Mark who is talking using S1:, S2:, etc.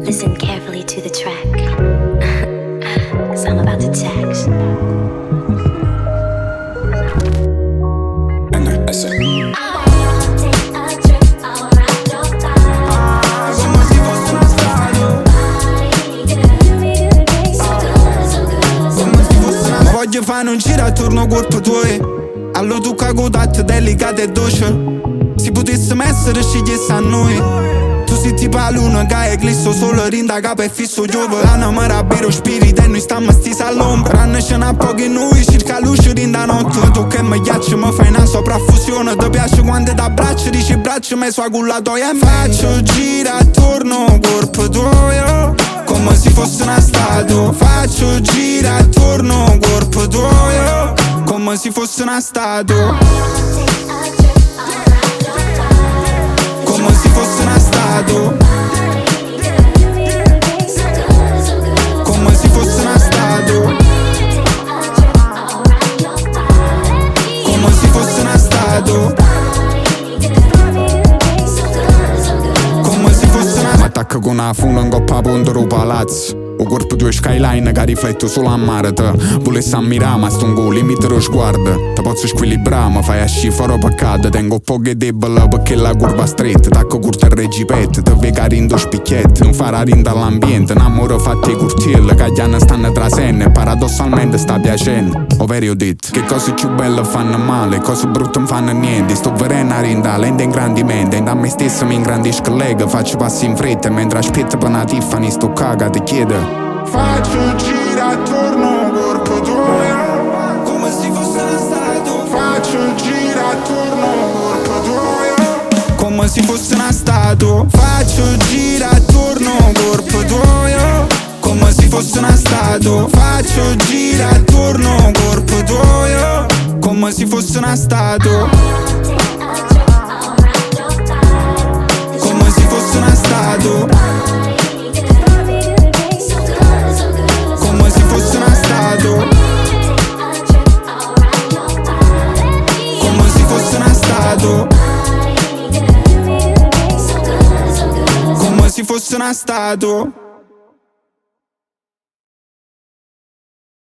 S1: Listen carefully to the track, 'cause I'm about to text.
S2: Ma voglio fare un giro attorno al corpo tuo, allo tocca con tatti delicate e dolce. Si potesse essere scegliesse a noi. Tu sei tipo la luna che è glisso solo rinda capo e fisso giove. L'anno mi rabbiro spirito e noi stiamo stesi all'ombra. Ranno ce n'ha pochi noi, cerca luce rinda notte. Tu che mi ghiaccio mi fai una sopraffusione. Ti piace quando ti abbraccio, dici braccio me sua cullatoia. E faccio gira attorno al corpo tuo, come se fosse una statua. Faccio gira attorno al corpo tuo, come se fosse una statua. Come se fosse una statua. Come se fosse una statua. Come se fosse una statua. Come se fosse una. M'attacca con una fune in coppa a ponte ro palazzo. O corpo tuo skyline che riflette solo a mare. Te volessi ammirare ma sto un go limite lo sguardo. Te posso squilibrare ma fai asci fuori peccato. Tengo poche debole perché la curva stretta. Tacco curta e regipette. Te vega rindo spicchiette. Non farà rinda all'ambiente. Un amore fatto i curtielli che gli anni stanno trasenne. E paradossalmente sta piacendo. Ovvero ho detto che cose più belle fanno male, cose brutte non fanno niente. Sto verendo a rinda, lento ingrandimento. E da me stesso mi ingrandisco lega. Faccio passi in fretta mentre aspetto per una Tiffany. Sto caga ti chiedo. Faccio gira attorno al corpo tuo, come se fosse una statua. Faccio gira attorno al corpo tuo, come se fosse una statua. Faccio gira attorno al corpo tuo, come se fosse una statua. Faccio gira attorno al corpo tuo, come se fosse una statua. Come se fosse una statua. Come se fosse una statua. Come se fosse una statua. Come se fosse una statua.